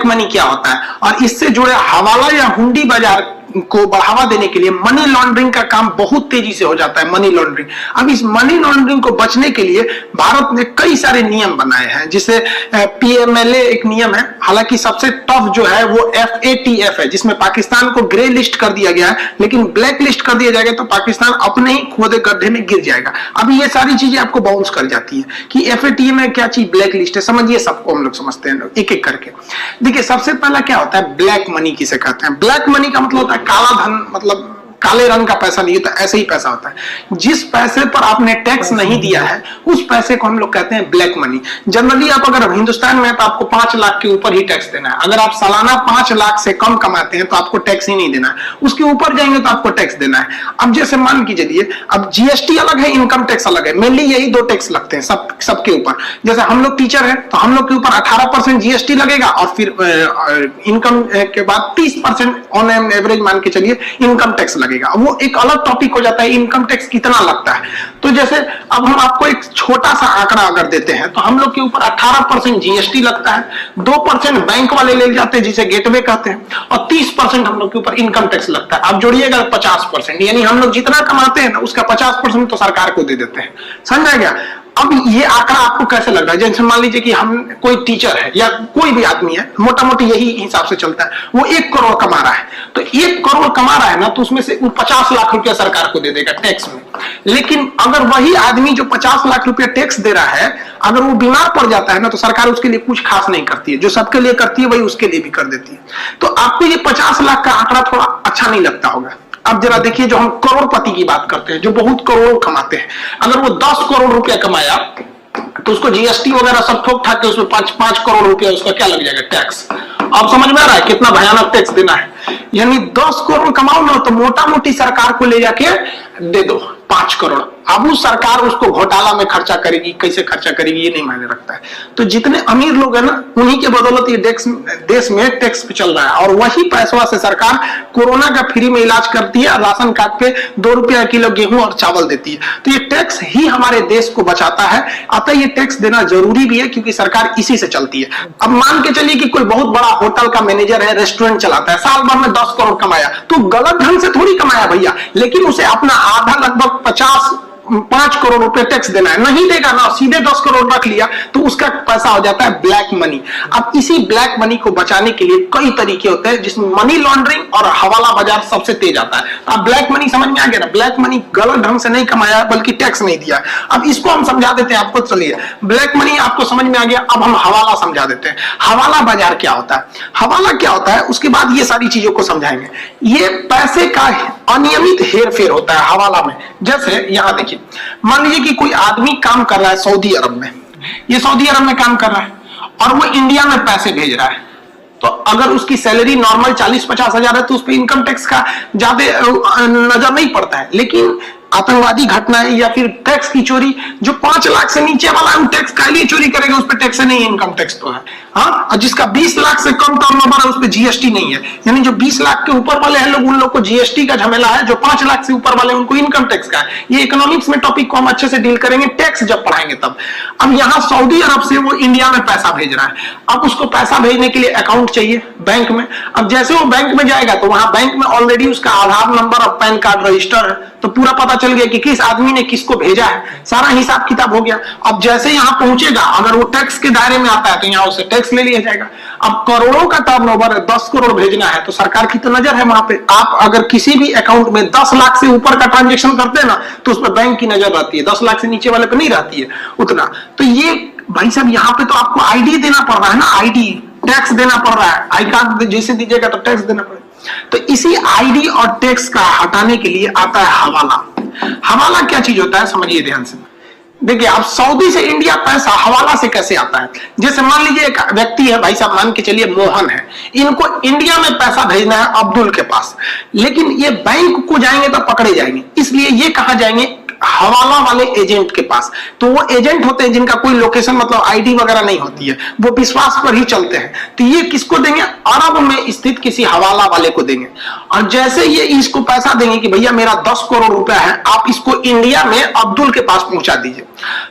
Black money क्या होता है और इससे जुड़े हवाला या हुंडी बाजार को बढ़ावा देने के लिए मनी लॉन्ड्रिंग का काम बहुत तेजी से हो जाता है। मनी लॉन्ड्रिंग, अब इस मनी लॉन्ड्रिंग को बचने के लिए भारत ने कई सारे नियम बनाए हैं, जिसे पीएमएलए एक नियम है। हालांकि सबसे टफ जो है वो FATF है, जिसमें पाकिस्तान को ग्रे लिस्ट कर दिया गया है, लेकिन ब्लैक लिस्ट कर दिया जाएगा तो पाकिस्तान अपने ही खोदे गड्ढे में गिर जाएगा। अभी ये सारी चीजें आपको बाउंस कर जाती है कि FATF में क्या चीज ब्लैक लिस्ट है, समझिए सबको हम लोग समझते हैं एक एक करके। देखिए सबसे पहला क्या होता है ब्लैक मनी, किसे कहते हैं। ब्लैक मनी का मतलब होता है काला धन, मतलब काले रंग का पैसा नहीं होता, ऐसे ही पैसा होता है। जिस पैसे पर आपने टैक्स नहीं दिया है उस पैसे को हम लोग कहते हैं ब्लैक मनी। जनरली आप अगर हिंदुस्तान में तो आपको 5 लाख के ऊपर ही टैक्स देना है। अगर आप सालाना 5 लाख से कम कमाते हैं तो आपको टैक्स ही नहीं देना है, उसके ऊपर जाएंगे तो आपको टैक्स देना है। अब जैसे मान के चलिए, अब जीएसटी अलग है, इनकम टैक्स अलग है, मेनली यही 2 टैक्स लगते हैं सबके ऊपर। जैसे हम लोग टीचर हैं तो हम लोग के ऊपर 18% जीएसटी लगेगा और फिर इनकम के बाद 30% ऑन एन एवरेज मान के चलिए इनकम टैक्स लगेगा। वो एक अलग टॉपिक हो जाता है, इनकम टैक्स कितना लगता है। तो जैसे अब हम आपको एक छोटा सा आंकड़ा अगर देते हैं तो हम लोग के ऊपर 18% जीएसटी लगता है, 2% बैंक वाले ले जाते हैं जिसे गेटवे कहते हैं, और 30% हम लोग के ऊपर इनकम टैक्स लगता है। अब जोड़िएगा 50%, यानी हम लोग जितना कमाते हैं ना उसका 50% तो सरकार को दे देते हैं। समझा गया। अब ये आंकड़ा आपको कैसे लग रहा है? जैसे मान लीजिए कि हम कोई टीचर है या कोई भी आदमी है, मोटा मोटी यही हिसाब से चलता है, वो 1 करोड़ कमा रहा है, तो 1 करोड़ कमा रहा है ना, तो उसमें से 50 लाख रुपया सरकार को दे देगा टैक्स में। लेकिन अगर वही आदमी जो 50 लाख रुपया टैक्स दे रहा है, अगर वो बीमार पड़ जाता है ना, तो सरकार उसके लिए कुछ खास नहीं करती है। जो सबके लिए करती है वही उसके लिए भी कर देती है। तो आपको ये 50 लाख का आंकड़ा थोड़ा अच्छा नहीं लगता होगा। अब जरा देखिए, जो हम करोड़पति की बात करते हैं, जो बहुत करोड़ कमाते हैं, अगर वो 10 करोड़ रुपया कमाया तो उसको जीएसटी वगैरह सब ठोक ठाक के उसमें 5 करोड़ रुपया उसका क्या लग जाएगा, टैक्स। अब समझ में आ रहा है कितना भयानक टैक्स देना है। यानी 10 करोड़ कमाओ ना तो मोटा मोटी सरकार को ले जाके दे दो 5 करोड़। अब उस सरकार उसको घोटाला में खर्चा करेगी, कैसे खर्चा करेगी ये नहीं मायने रखता है। तो जितने अमीर लोग हैं ना, उन्हीं के बदौलत ये देश में टैक्स पे चल रहा है, और वही पैसा से सरकार कोरोना का फ्री में इलाज करती है, राशन कार्ड पे 2 रुपया किलो गेहूं और चावल देती है। तो ये टैक्स ही हमारे देश को बचाता है। अतः ये टैक्स देना जरूरी भी है, क्योंकि सरकार इसी से चलती है। अब मान के चलिए कि कोई बहुत बड़ा होटल का मैनेजर है, रेस्टोरेंट चलाता है, साल भर में 10 करोड़ कमाया, तो गलत ढंग से थोड़ी कमाया भैया, लेकिन उसे अपना आधा लगभग 5 करोड़ रुपए टैक्स देना है, नहीं देगा ना, सीधे 10 करोड़ रख लिया, तो उसका पैसा हो जाता है ब्लैक मनी। अब इसी ब्लैक मनी को बचाने के लिए कई तरीके होते हैं, जिसमें मनी लॉन्ड्रिंग और हवाला बाजार सबसे तेज आता है। अब ब्लैक मनी समझ में आ गया ना, ब्लैक मनी गलत ढंग से नहीं कमाया बल्कि टैक्स नहीं दिया। अब इसको हम समझा देते हैं आपको, चलिए ब्लैक मनी आपको समझ में आ गया, अब हम हवाला समझा देते हैं। हवाला बाजार क्या होता है, हवाला क्या होता है, उसके बाद ये सारी चीजों को समझाएंगे। ये पैसे का अनियमित हेर फेर होता है हवाला में। जैसे यहां देखिए, मान लीजिए कि कोई आदमी काम कर रहा है सऊदी अरब में, ये सऊदी अरब में काम कर रहा है और वो इंडिया में पैसे भेज रहा है, तो अगर उसकी सैलरी नॉर्मल 40-50 हजार है तो उस पर इनकम टैक्स का ज्यादा नजर नहीं पड़ता है। लेकिन आतंकवादी घटनाएं या फिर टैक्स की चोरी, जो 5 लाख से नीचे वाला है टैक्स का लिए चोरी करेगा, उस पर टैक्स नहीं, इनकम टैक्स तो है। हाँ, और जिसका 20 लाख से कम टर्नओवर है उस पर जीएसटी नहीं है। यानी जो 20 लाख के ऊपर वाले हैं लोग, उन लोग को जीएसटी का झमेला है, जो 5 लाख से ऊपर वाले उनको इनकम टैक्स का है। ये इकोनॉमिक्स में टॉपिक को हम अच्छे से डील करेंगे, टैक्स जब पढ़ाएंगे तब। अब यहाँ सऊदी अरब से वो इंडिया में पैसा भेज रहा है, अब उसको पैसा भेजने के लिए अकाउंट चाहिए बैंक में। अब जैसे वो बैंक में जाएगा तो वहां बैंक में ऑलरेडी उसका आधार नंबर और पैन कार्ड रजिस्टर है, तो पूरा पता चल गया कि किस आदमी ने किसको भेजा है, सारा हिसाब किताब हो गया। अब जैसे यहाँ पहुंचेगा, अगर वो टैक्स के दायरे में आता है तो यहाँ उससे टैक्स ले लिया जाएगा। अब करोड़ों का टर्नओवर है, 10 करोड़ भेजना है, तो सरकार की तो नजर है वहां पे। आप अगर किसी भी अकाउंट में 10 लाख से ऊपर का ट्रांजेक्शन करते हैं ना, तो उस पर बैंक की नजर रहती है, 10 लाख से नीचे वाले पे नहीं रहती है उतना। तो ये भाई साहब यहाँ पे तो आपको आईडी देना पड़ रहा है ना, आईडी टैक्स देना पड़ रहा है, आई कार्ड जैसे दीजिएगा तो टैक्स देना पड़ेगा। तो इसी आईडी और टैक्स का हटाने के लिए आता है हवाला। हवाला क्या चीज होता है समझिए ध्यान से। देखिए, आप सऊदी से इंडिया पैसा हवाला से कैसे आता है। जैसे मान लीजिए एक व्यक्ति है, भाई साहब मान के चलिए मोहन है, इनको इंडिया में पैसा भेजना है अब्दुल के पास, लेकिन ये बैंक को जाएंगे तो पकड़े जाएंगे, इसलिए ये कहां जाएंगे, हवाला वाले एजेंट के पास। तो वो एजेंट होते हैं जिनका कोई लोकेशन मतलब आईडी वगैरह नहीं होती है, वो विश्वास पर ही चलते हैं। तो ये किसको देंगे? अरब में स्थित किसी हवाला वाले को देंगे। और जैसे ये इसको पैसा देंगे कि भैया मेरा 10 करोड़ रुपया है, आप इसको इंडिया में अब्दुल के पास पहुंचा दीजिए,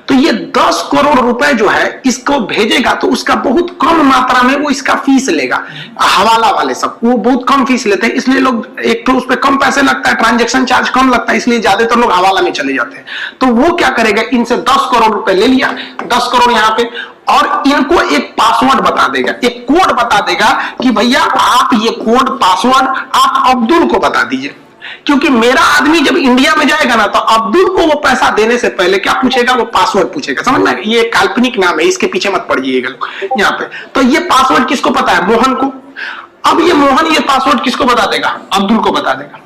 तो ये 10 करोड़ रुपए जो है इसको भेजेगा, तो उसका बहुत कम मात्रा में वो इसका फीस लेगा। हवाला वाले सब वो बहुत कम फीस लेते हैं, इसलिए लोग एक तो उस पर कम पैसे लगता है, ट्रांजेक्शन चार्ज कम लगता है, इसलिए ज्यादातर लोग हवाला में चले जाते हैं। तो वो क्या करेगा, इनसे 10 करोड़ रुपए ले लिया, 10 करोड़ यहाँ पे, और इनको एक पासवर्ड बता देगा, एक कोड बता देगा कि भैया आप ये कोड पासवर्ड आप अब्दुल को बता दीजिए, क्योंकि मेरा आदमी जब इंडिया में जाएगा ना, तो अब्दुल को वो पैसा देने से पहले क्या पूछेगा, वो पासवर्ड पूछेगा। समझ में? ये काल्पनिक नाम है, इसके पीछे मत पड़िएगा लोग यहाँ पे। तो ये पासवर्ड किसको पता है? मोहन को। अब ये मोहन ये पासवर्ड किसको बता देगा? अब्दुल को बता देगा।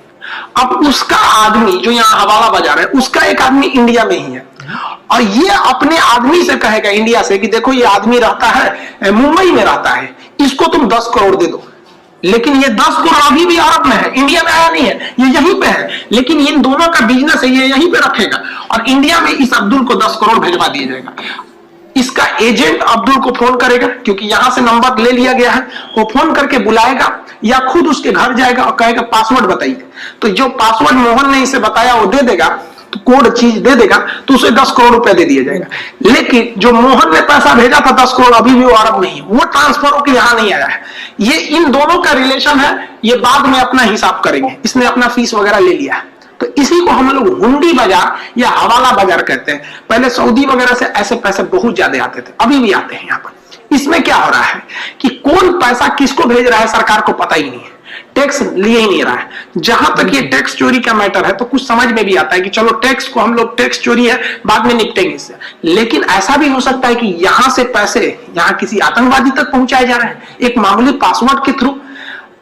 अब उसका आदमी जो यहाँ हवाला बाजार है, उसका एक आदमी इंडिया में ही है, और ये अपने आदमी से कहेगा इंडिया से कि देखो ये आदमी रहता है मुंबई में रहता है, इसको तुम 10 करोड़ दे दो। लेकिन ये 10 करोड़ अभी भी अरब में है, इंडिया में आया नहीं है, ये यहीं पे है, लेकिन इन दोनों का बिजनेस है, ये यहीं पे रखेगा, और इंडिया में इस अब्दुल को 10 करोड़ भेजवा दिया जाएगा। इसका एजेंट अब्दुल को फोन करेगा, क्योंकि यहां से नंबर ले लिया गया है, वो फोन करके बुलाएगा या खुद उसके घर जाएगा और कहेगा पासवर्ड बताइए। तो जो पासवर्ड मोहन ने इसे बताया वो दे देगा, तो कोड चीज दे देगा, तो उसे 10 करोड़ रुपया दे दिया जाएगा। लेकिन जो मोहन ने पैसा भेजा था 10 करोड़, अभी भी वो अरब नहीं है, वो ट्रांसफर होकर यहां नहीं आया है। ये इन दोनों का रिलेशन है, ये बाद में अपना हिसाब करेंगे, इसने अपना फीस वगैरह ले लिया है। तो इसी को हम लोग हुंडी बाजार या हवाला बाजार कहते हैं। पहले सऊदी वगैरह से ऐसे पैसे बहुत ज्यादा आते थे, अभी भी आते हैं यहाँ पर। इसमें क्या हो रहा है कि कौन पैसा किसको भेज रहा है सरकार को पता ही नहीं है, टैक्स लिए ही नहीं रहा है। जहां तक ये टैक्स चोरी का मैटर है, तो कुछ समझ में भी आता है कि चलो टैक्स को हम लोग, टैक्स चोरी है बाद में निपटेंगे इससे। लेकिन ऐसा भी हो सकता है कि यहां से पैसे यहां किसी आतंकवादी तक पहुंचाए जा रहे हैं एक मामूली पासवर्ड के थ्रू।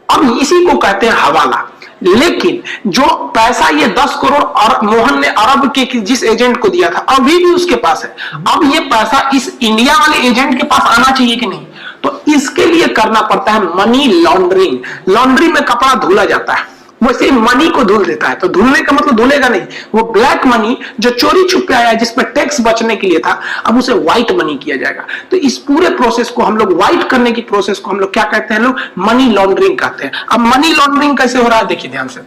अब इसी को कहते हैं हवाला। लेकिन जो पैसा ये 10 करोड़ और मोहन ने अरब के जिस एजेंट को दिया था, अभी भी उसके पास है। अब ये पैसा इस इंडिया वाले एजेंट के पास आना चाहिए कि नहीं? तो इसके लिए करना पड़ता है मनी लॉन्ड्रिंग। लॉन्ड्री में कपड़ा धुला जाता है, वैसे मनी को धुल देता है। तो धुलने का मतलब धुलेगा नहीं, वो ब्लैक मनी जो चोरी छुपे आया, जिसमें टैक्स बचने के लिए था, अब उसे व्हाइट मनी किया जाएगा। तो इस पूरे प्रोसेस को हम लोग, व्हाइट करने की प्रोसेस को हम लोग क्या कहते हैं? लोग मनी लॉन्ड्रिंग कहते हैं। अब मनी लॉन्ड्रिंग कैसे हो रहा है देखिए ध्यान से।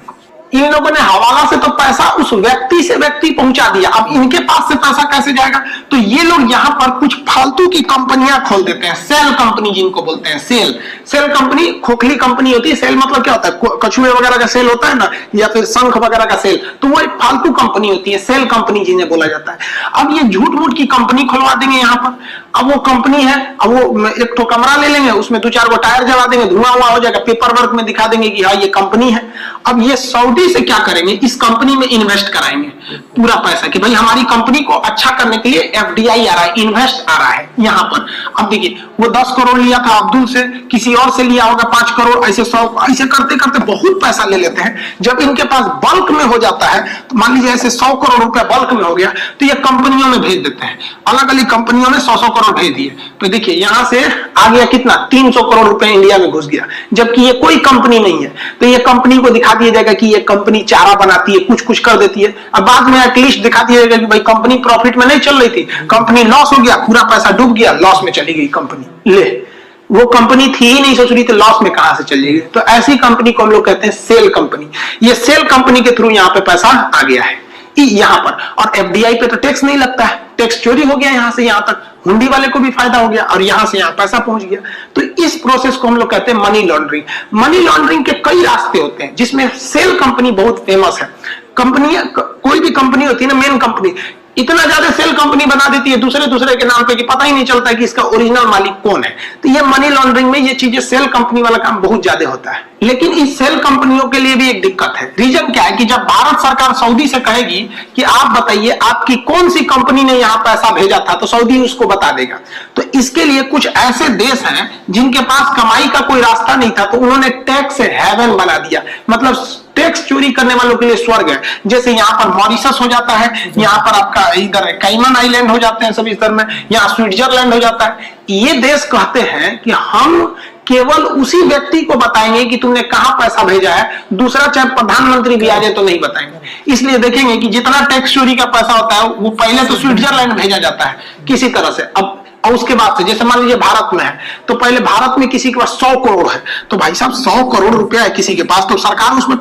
इन लोगों ने हवाला से तो पैसा उस व्यक्ति से व्यक्ति पहुंचा दिया, अब इनके पास से पैसा कैसे जाएगा? तो ये लोग यहाँ पर कुछ फालतू की कंपनियां खोल देते हैं, सेल कंपनी जिनको बोलते हैं। सेल कंपनी खोखली कंपनी होती है। सेल मतलब क्या होता है? कछुए वगैरह का सेल होता है ना, या फिर शंख वगैरह का सेल, तो वो एक फालतू कंपनी होती है, सेल कंपनी जिन्हें बोला जाता है। अब ये झूठ मूठ की कंपनी खुलवा देंगे यहाँ पर। अब वो कंपनी है, अब वो एक तो कमरा ले लेंगे, उसमें 2-4 गो टायर जला देंगे, धुआं हुआ हो जाएगा, पेपर वर्क में दिखा देंगे कि हाँ ये कंपनी है। अब ये सऊदी से क्या करेंगे? इस कंपनी में इन्वेस्ट कराएंगे पूरा पैसा कि भाई हमारी कंपनी को अच्छा करने के लिए एफडीआई आ रहा है, इन्वेस्ट आ रहा है यहाँ पर। अब देखिए वो 10 करोड़ लिया था अब्दुल से, किसी और से लिया होगा 5 करोड़, ऐसे 100, ऐसे करते करते बहुत पैसा ले लेते हैं। जब इनके पास बल्क में हो जाता है, तो मान लीजिए ऐसे 100 करोड़ रुपया बल्क में हो गया, तो ये कंपनियों में भेज देते हैं, अलग अलग कंपनियों में 100-100 करोड़ भेज दिए। तो देखिए यहां से आ गया कितना? 300 करोड़ रुपए इंडिया में घुस गया, जबकि ये कोई कंपनी नहीं है। तो ये कंपनी को दिखा दिया जाएगा कि ये कंपनी चारा बनाती है, कुछ कुछ कर देती है। अब बाद में एटलीस्ट दिखा दिया जाएगा कि भाई कंपनी प्रॉफिट में नहीं चल रही थी, कंपनी लॉस हो गया, पूरा पैसा डूब गया, लॉस में चली गई कंपनी। ले, वो कंपनी थी ही नहीं सोच रही, तो लॉस में कहां से चली गई? तो ऐसी कंपनी को हम लोग कहते हैं सेल कंपनी। ये सेल कंपनी के थ्रू यहाँ पे पैसा आ गया है यहाँ पर। और एफडीआई पे तो टैक्स नहीं लगता है, टैक्स चोरी हो गया यहां से यहां तक, हुंडी वाले को भी फायदा हो गया और यहां से यहां पैसा पहुंच गया। तो इस प्रोसेस को हम लोग कहते हैं मनी लॉन्ड्रिंग। मनी लॉन्ड्रिंग के कई रास्ते होते हैं, जिसमें सेल कंपनी बहुत फेमस है। कंपनी, कोई भी कंपनी होती है ना, मेन कंपनी इतना ज्यादा सेल कंपनी बना देती है दूसरे के नाम पे कि पता ही नहीं चलता है कि इसका ओरिजिनल मालिक कौन है। तो ये मनी लॉन्ड्रिंग में ये चीजें, सेल कंपनी वाला काम बहुत ज्यादा होता है। लेकिन इस सेल कंपनियों के लिए भी एक दिक्कत है। रीजन क्या है कि जब भारत सरकार सऊदी से कहेगी कि आप बताइए आपकी कौन सी कंपनी ने यहाँ पैसा भेजा था, तो सऊदी उसको बता देगा। तो इसके लिए कुछ ऐसे देश हैं जिनके पास कमाई का कोई रास्ता नहीं था, तो उन्होंने टैक्स हेवन बना दिया, मतलब टैक्स चोरी करने वालों के लिए स्वर्ग है। जैसे यहाँ पर मॉरिशस हो जाता है, यहाँ पर आपका इधर कैमन आइलैंड हो जाते हैं सब इस तरह में, यहाँ स्विट्जरलैंड हो जाता है। ये देश कहते हैं कि हम केवल उसी व्यक्ति को बताएंगे कि तुमने कहां पैसा भेजा है, दूसरा चाहे प्रधानमंत्री भी आ जाए तो नहीं बताएंगे। इसलिए देखेंगे कि जितना टैक्स चोरी का पैसा होता है वो पहले तो स्विट्जरलैंड भेजा जाता है किसी तरह से, अब और उसके बाद से जैसे मान लीजिए भारत में है तो पहले भारत में किसी के पास 100 करोड़ है, तो भाई साहब 100 करोड़ रुपया है किसी के पास, तो सरकार उसमें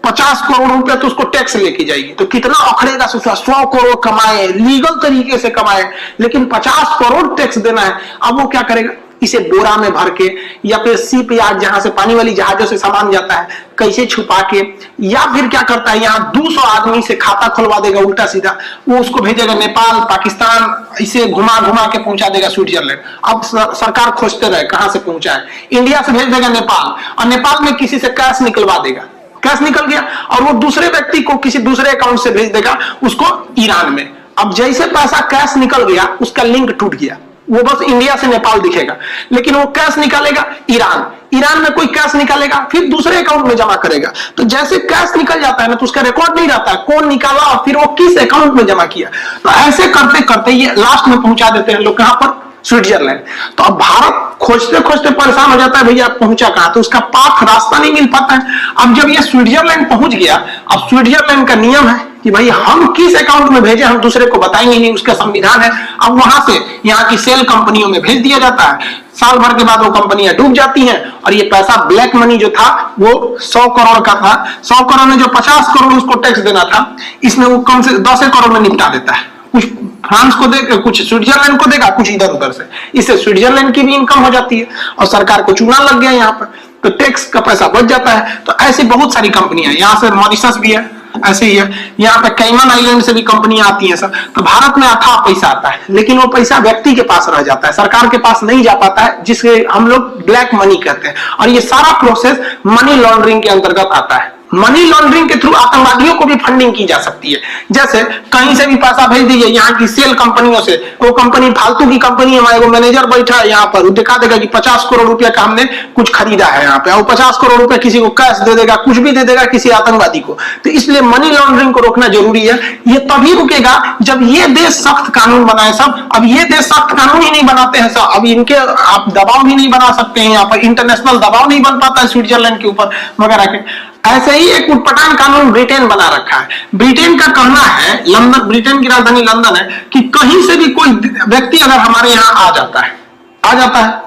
50 करोड़ रुपया तो उसको टैक्स लेके जाएगी, तो कितना अखड़ेगा, 100 करोड़ कमाए, लीगल तरीके से कमाए, लेकिन 50 करोड़ टैक्स देना है। अब वो क्या करेगा, इसे बोरा में भर के या फिर शिप यार्ड जहां से पानी वाली जहाजों से सामान जाता है कैसे छुपा के, या फिर क्या करता है यहाँ 200 आदमी से खाता खुलवा देगा उल्टा सीधा, वो उसको भेजेगा नेपाल, पाकिस्तान, इसे घुमा घुमा के पहुंचा देगा स्विट्जरलैंड। अब सरकार खोजते रहे कहां से पहुंचा है, इंडिया से भेज देगा नेपाल, और नेपाल में किसी से कैश निकलवा देगा, कैश निकल गया और वो दूसरे व्यक्ति को किसी दूसरे अकाउंट से भेज देगा उसको ईरान में। अब जैसे पैसा कैश निकल गया उसका लिंक टूट गया, वो बस इंडिया से नेपाल दिखेगा, लेकिन वो कैश निकालेगा ईरान, ईरान में कोई कैश निकालेगा फिर दूसरे अकाउंट में जमा करेगा, तो जैसे कैश निकल जाता है ना तो उसका रिकॉर्ड नहीं रहता है कौन निकाला और फिर वो किस अकाउंट में जमा किया। तो ऐसे करते करते ये लास्ट में पहुंचा देते हैं लोग कहां पर, स्विट्जरलैंड। तो अब भारत खोजते खोजते परेशान हो जाता है, भैया पहुंचा कहां, तो उसका पाथ रास्ता नहीं मिल पाता है। अब जब ये स्विट्जरलैंड पहुंच गया, अब स्विट्जरलैंड का नियम है कि भाई हम किस अकाउंट में भेजे हम दूसरे को बताएंगे नहीं, उसका संविधान है। अब वहां से यहाँ की सेल कंपनियों में भेज दिया जाता है, साल भर के बाद वो कंपनियां डूब जाती हैं और ये पैसा ब्लैक मनी जो था वो 100 करोड़ का था, 100 करोड़ में जो 50 करोड़ उसको टैक्स देना था, इसमें वो कम से 10 करोड़ में निपटा देता है। कुछ फ्रांस को देगा, कुछ स्विट्जरलैंड को देगा, कुछ इधर उधर से, इससे स्विट्जरलैंड की भी इनकम हो जाती है और सरकार को चूना लग गया यहाँ पर, तो टैक्स का पैसा बच जाता है। तो ऐसी बहुत सारी कंपनियां, यहाँ से मॉरिशस भी है, ऐसे ही है, यहाँ पे कैमन आइलैंड से भी कंपनियां आती हैं सब। तो भारत में अथाह पैसा आता है, लेकिन वो पैसा व्यक्ति के पास रह जाता है, सरकार के पास नहीं जा पाता है, जिसे हम लोग ब्लैक मनी कहते हैं। और ये सारा प्रोसेस मनी लॉन्ड्रिंग के अंतर्गत आता है। मनी लॉन्ड्रिंग के थ्रू आतंकवादियों को भी फंडिंग की जा सकती है। जैसे कहीं से भी पैसा भेज दीजिए यहाँ की सेल कंपनियों से, वो कंपनी फालतू की कंपनी है, वो मैनेजर बैठा है यहाँ पर, वो दिखा देगा कि 50 करोड़ रुपया का हमने कुछ खरीदा है यहाँ पे, और 50 करोड़ रुपया किसी को कैश दे देगा, कुछ भी दे देगा किसी आतंकवादी को। तो इसलिए मनी लॉन्ड्रिंग को रोकना जरूरी है। ये तभी रुकेगा जब ये देश सख्त कानून बनाए सब। अब ये देश सख्त कानून ही नहीं बनाते हैं सब, अब इनके आप दबाव भी नहीं बना सकते हैं, यहाँ पर इंटरनेशनल दबाव नहीं बन पाता है स्विट्जरलैंड के ऊपर वगैरह के। ऐसे ही एक उटपटांग कानून ब्रिटेन बना रखा है। ब्रिटेन का कहना है, लंदन, ब्रिटेन की राजधानी लंदन है, कि कहीं से भी कोई व्यक्ति अगर हमारे यहाँ आ जाता है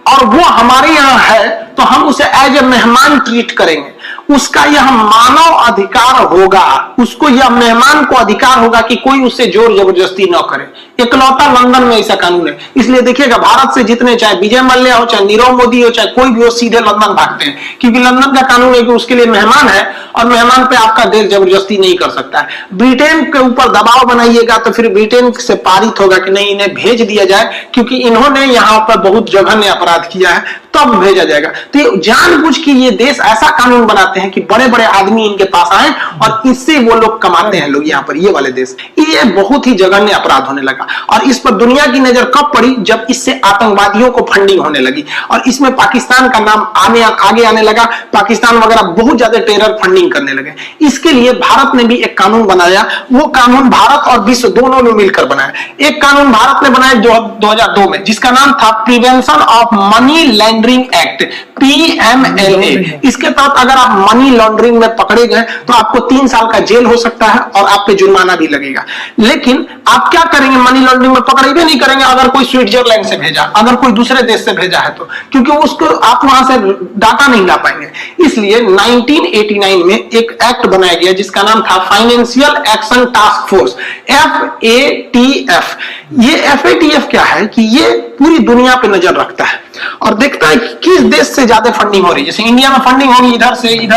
और वो हमारे यहाँ है तो हम उसे एज ए मेहमान ट्रीट करेंगे, उसका यह मानव अधिकार होगा, उसको यह मेहमान को अधिकार होगा कि कोई उससे जोर जबरदस्ती न करे। इकलौता लंदन में ऐसा कानून है। इसलिए देखिएगा भारत से जितने, चाहे विजय मल्ल्या हो, चाहे नीरव मोदी हो, चाहे कोई भी हो, सीधे लंदन भागते हैं, क्योंकि लंदन का कानून है कि उसके लिए मेहमान है और मेहमान पे आपका देश जबरदस्ती नहीं कर सकता है। ब्रिटेन के ऊपर दबाव बनाइएगा तो फिर ब्रिटेन से पारित होगा कि नहीं, इन्हें भेज दिया जाए, क्योंकि इन्होंने यहाँ पर बहुत जघन्य अपराध किया है, तब भेजा जाएगा। तो जानबूझ के ये देश ऐसा कानून बनाते हैं कि बड़े बड़े आदमी इनके पास आए और इससे वो लोग कमाते हैं लोग यहाँ पर, ये वाले देश। ये बहुत ही जघन्य अपराध होने लगा और इस पर दुनिया की नजर कब पड़ी, जब इससे आतंकवादियों को फंडिंग होने लगी और इसमें पाकिस्तान का नाम आगे आने लगा। पाकिस्तान वगैरह बहुत ज्यादा टेरर फंडिंग करने लगे। इसके लिए भारत ने भी एक कानून बनाया। वो कानून भारत और विश्व दोनों ने मिलकर बनाया। एक कानून भारत ने बनाया 2002 में, जिसका नाम था prevention of money laundering act, PMLA। इसके तहत अगर आप मनी लॉन्ड्रिंग में पकड़े गए तो आपको 3 साल का जेल हो सकता है और आप पे जुर्माना भी लगेगा। लेकिन आप क्या करेंगे, मनी लॉन्ड्रिंग में पकड़े नहीं करेंगे अगर कोई स्विट्जरलैंड से भेजा, अगर कोई दूसरे देश से भेजा है तो, क्योंकि उसको आप वहां से डाटा नहीं ला पाएंगे। इसलिए 1989 में एक एक्ट बनाया गया जिसका नाम था financial action task force, FATF। ये FATF क्या है कि ये पूरी दुनिया पे नजर रखता है और देखता है कि किस देश से ज्यादा फंडिंग हो रही है। जैसे इंडिया में फंडिंग होगी इधर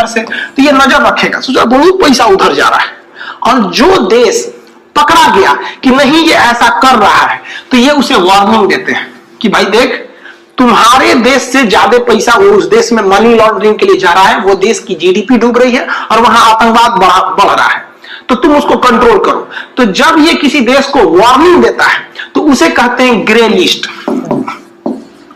से, तो ये नजर रखेगा, सोचा बहुत पैसा उधर जा रहा है, और जो देश पकड़ा गया कि नहीं ये ऐसा कर रहा है तो ये उसे वार्निंग देते हैं कि भाई देख, तुम्हारे देश से ज्यादा पैसा वो उस देश में मनी लॉन्ड्रिंग के लिए जा रहा है, वो देश की GDP डूब रही है और वहां आतंकवाद बढ़ रहा है, तो तुम उसको कंट्रोल करो। तो जब ये किसी देश को वार्निंग देता है तो उसे कहते हैं ग्रे लिस्ट,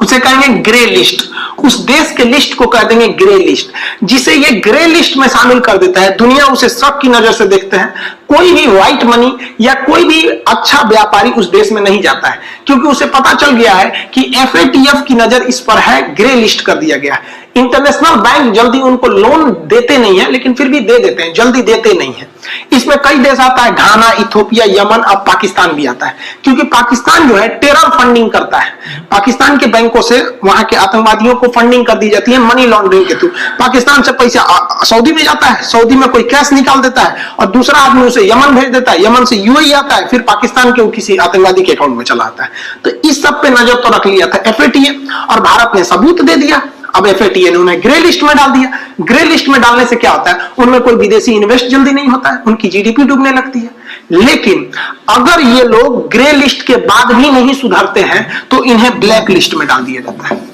उसे कहेंगे ग्रे लिस्ट, उस देश के लिस्ट को कह देंगे ग्रे लिस्ट, जिसे ये ग्रे लिस्ट में शामिल कर देता है। दुनिया उसे शक की नजर से देखते हैं। कोई भी व्हाइट मनी या कोई भी अच्छा व्यापारी उस देश में नहीं जाता है, क्योंकि उसे पता चल गया है कि FATF की नजर इस पर है, ग्रे लिस्ट कर दिया गया है। इंटरनेशनल बैंक जल्दी उनको लोन देते नहीं है, लेकिन फिर भी दे देते हैं, जल्दी देते नहीं है। इसमें कई देश आता है, घाना, इथियोपिया, यमन, अब पाकिस्तान भी आता है, क्योंकि पाकिस्तान जो है टेरर फंडिंग करता है। पाकिस्तान के बैंकों से वहां के आतंकवादियों को फंडिंग कर दी जाती है मनी लॉन्ड्रिंग के थ्रू। पाकिस्तान से पैसा सऊदी में जाता है, सऊदी में कोई कैश निकाल देता है और दूसरा आदमी उसे यमन भेज देता है, यमन से UAE आता है, फिर पाकिस्तान के किसी आतंकवादी के अकाउंट में चला आता है। तो इस सब पे नजर तो रख लिया था FATF, और भारत ने सबूत दे दिया। अब FATF ने उन्हें ग्रे लिस्ट में डाल दिया। ग्रे लिस्ट में डालने से क्या होता है, उनमें कोई विदेशी इन्वेस्ट जल्दी नहीं होता है, उनकी GDP डूबने लगती है। लेकिन अगर ये लोग ग्रे लिस्ट के बाद भी नहीं सुधरते हैं तो इन्हें ब्लैक लिस्ट में डाल दिया जाता है।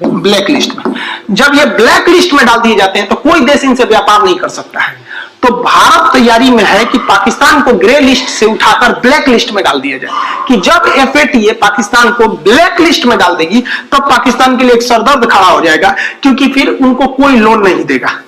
ब्लैक लिस्ट में, जब ये ब्लैक लिस्ट में डाल दिए जाते हैं तो कोई देश इनसे व्यापार नहीं कर सकता है। तो भारत तैयारी में है कि पाकिस्तान को ग्रे लिस्ट से उठाकर ब्लैक लिस्ट में डाल दिया जाए, कि जब FATF पाकिस्तान को ब्लैक लिस्ट में डाल देगी तब पाकिस्तान के लिए एक सरदर्द खड़ा हो जाएगा, क्योंकि फिर उनको कोई लोन नहीं देगा।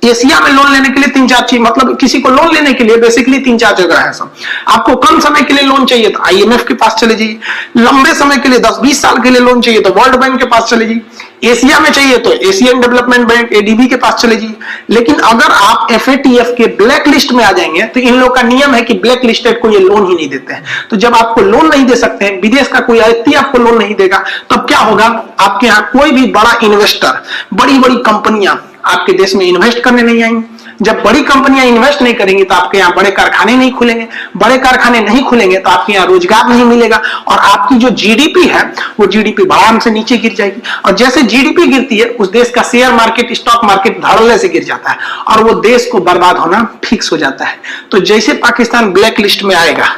एशिया में लोन लेने के लिए 3-4 चीज, मतलब किसी को लोन लेने के लिए बेसिकली 3-4 जगह है सब। आपको कम समय के लिए लोन चाहिए तो IMF के पास चले जाइए, लंबे समय के लिए 10-20 साल के लिए लोन चाहिए तो वर्ल्ड बैंक के पास चले जाइए, एशिया में चाहिए तो एशियन डेवलपमेंट बैंक ADB के पास चले जाइए। लेकिन अगर आप FATF के ब्लैक लिस्ट में आ जाएंगे तो इन लोग का नियम है कि ब्लैक लिस्टेड को ये लोन ही नहीं देते हैं। तो जब आपको लोन नहीं दे सकते हैं, विदेश का कोई व्यक्ति आपको लोन नहीं देगा, तब क्या होगा, आपके यहाँ कोई भी बड़ा इन्वेस्टर, बड़ी बड़ी कंपनियां आपके देश में इन्वेस्ट करने नहीं आएंगी। जब बड़ी कंपनियां इन्वेस्ट नहीं करेंगी तो आपके यहाँ बड़े कारखाने नहीं खुलेंगे, बड़े कारखाने नहीं खुलेंगे तो आपके यहाँ रोजगार नहीं मिलेगा, और आपकी जो GDP है वो GDP बढ़ाम से नीचे गिर जाएगी। और जैसे GDP गिरती है, उस देश का शेयर मार्केट, स्टॉक मार्केट धड़ल्ले से गिर जाता है और वो देश को बर्बाद होना फिक्स हो जाता है। तो जैसे पाकिस्तान ब्लैक लिस्ट में आएगा,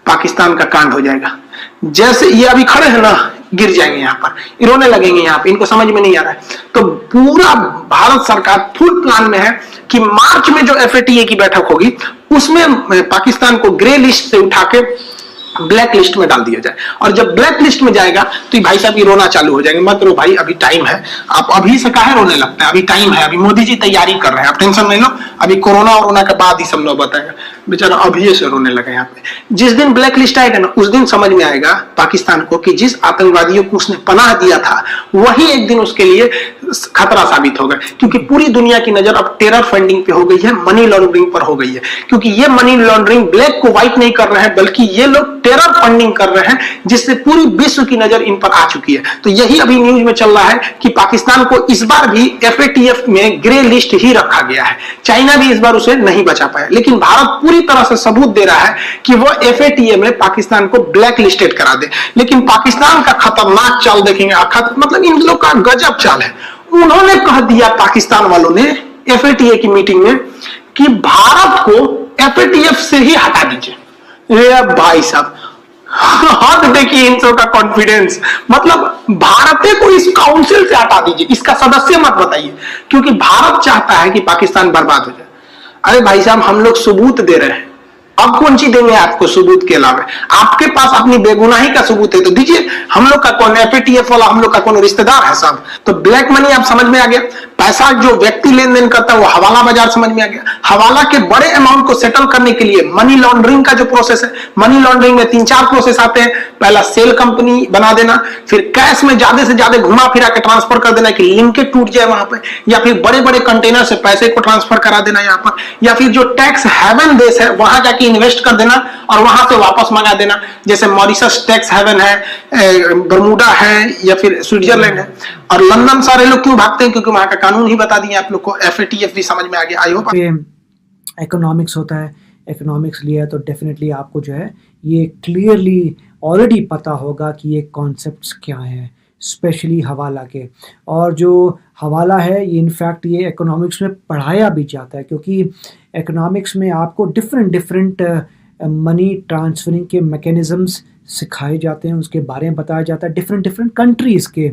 पाकिस्तान का कांड हो जाएगा। जैसे ये अभी खड़े हैं ना, गिर जाएंगे, यहाँ पर रोने लगेंगे, यहाँ पे इनको समझ में नहीं आ रहा है। तो पूरा भारत सरकार फुल प्लान में है कि मार्च में जो FATF की बैठक होगी उसमें पाकिस्तान को ग्रे लिस्ट से उठा के ब्लैक लिस्ट में डाल दिया जाए। और जब ब्लैक लिस्ट में जाएगा तो भाई साहब ये रोना चालू हो जाएंगे, मत रो भाई, अभी टाइम है। आप अभी से काहे रोने लगते हैं, अभी टाइम है, अभी मोदी जी तैयारी कर रहे हैं, आप टेंशन नहीं लो, अभी कोरोना वोरोना के बाद ही सब नौबत आएगा। बेचारा अभी से रोने लगे यहाँ पे। जिस दिन ब्लैक लिस्ट आएगा ना, उस दिन समझ में आएगा पाकिस्तान को कि जिस आतंकवादियों को उसने पनाह दिया था वही एक दिन उसके लिए खतरा साबित होगा, क्योंकि पूरी दुनिया की नजर अब टेरर फंडिंग पे हो गई है, मनी लॉन्ड्रिंग पर हो गई है। क्योंकि ये मनी लॉन्ड्रिंग ब्लैक को व्हाइट नहीं कर रहे हैं, बल्कि ये लोग टेरर फंडिंग कर रहे हैं, जिससे पूरी विश्व की नजर इन पर आ चुकी है। तो यही अभी न्यूज में चल रहा है कि पाकिस्तान को इस बार भी FATF में ग्रे लिस्ट ही रखा गया है। चाइना भी इस बार उसे नहीं बचा पाया, लेकिन भारत पूरी तरह से सबूत दे रहा है कि वो FATF में पाकिस्तान को ब्लैक लिस्टेड करा दे। लेकिन पाकिस्तान का खतरनाक चाल देखेंगे, मतलब इन लोग का गजब चाल है। उन्होंने कह दिया पाकिस्तान वालों ने FATF की मीटिंग में कि भारत को FATF से ही हटा दीजिए। भाई साहब, हद देखिए इन सब का कॉन्फिडेंस, मतलब भारत को इस काउंसिल से हटा दीजिए, इसका सदस्य मत बताइए, क्योंकि भारत चाहता है कि पाकिस्तान बर्बाद हो जाए। अरे भाई साहब, हम लोग सबूत दे रहे हैं, अब कौन सी देंगे आपको सबूत के अलावा? आपके पास अपनी बेगुनाही का सबूत है तो दीजिए। हम लोग का कौन FATF वाला, हम लोग का कौन रिश्तेदार है साहब? तो ब्लैक मनी आप समझ में आ गया, पैसा जो व्यक्ति लेन देन करता है वो हवाला बाजार समझ में आ गया। हवाला के बड़े अमाउंट को सेटल करने के लिए मनी लॉन्ड्रिंग का जो प्रोसेस है, मनी लॉन्ड्रिंग में 3-4 प्रोसेस आते हैं। पहला सेल कंपनी बना देना, फिर कैश में ज्यादा से ज्यादा घुमा फिरा के ट्रांसफर कर देना कि लिंकेज टूट जाए वहां पर, या फिर बड़े बड़े कंटेनर से पैसे को ट्रांसफर करा देना यहाँ पर, या फिर जो टैक्स हेवन देश है वहां जाके इन्वेस्ट कर देना और वहां से वापस मंगा देना। जैसे मॉरिशस टैक्स हेवन है, बरमूडा है, या फिर स्विट्जरलैंड है। और लंदन सारे लोग क्यों भागते हैं? क्योंकि वहां का कानून ही बता दिए आप लोग को। FATF भी समझ में आ गया। आई होप इकोनॉमिक्स होता है, इकोनॉमिक्स लिया तो डेफिनेटली आपको जो है ये क्लियरली ऑलरेडी पता होगा कि ये कॉन्सेप्ट्स क्या हैं, स्पेशली हवाला के। और जो हवाला है ये इनफैक्ट ये इकोनॉमिक्स में पढ़ाया भी जाता है, क्योंकि इकोनॉमिक्स में आपको डिफरेंट मनी ट्रांसफरिंग के मैकेनिज़म्स सिखाए जाते हैं, उसके बारे में बताया जाता है डिफरेंट कंट्रीज़ के।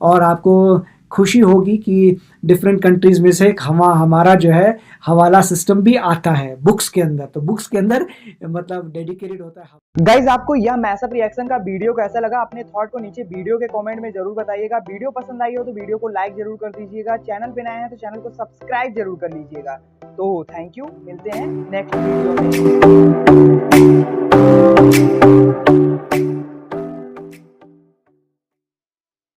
और आपको खुशी होगी कि डिफरेंट कंट्रीज में से हमारा जो है हवाला सिस्टम भी आता है बुक्स के अंदर, तो बुक्स के अंदर मतलब डेडिकेटेड होता है। गाइज आपको यह मैशअप रिएक्शन का वीडियो कैसा लगा, अपने थॉट को नीचे वीडियो के कमेंट में जरूर बताइएगा। वीडियो पसंद आई हो तो वीडियो को लाइक जरूर कर दीजिएगा, चैनल पे नए हैं तो चैनल को सब्सक्राइब जरूर कर लीजिएगा। तो थैंक यू, मिलते हैं नेक्स्ट वीडियो में।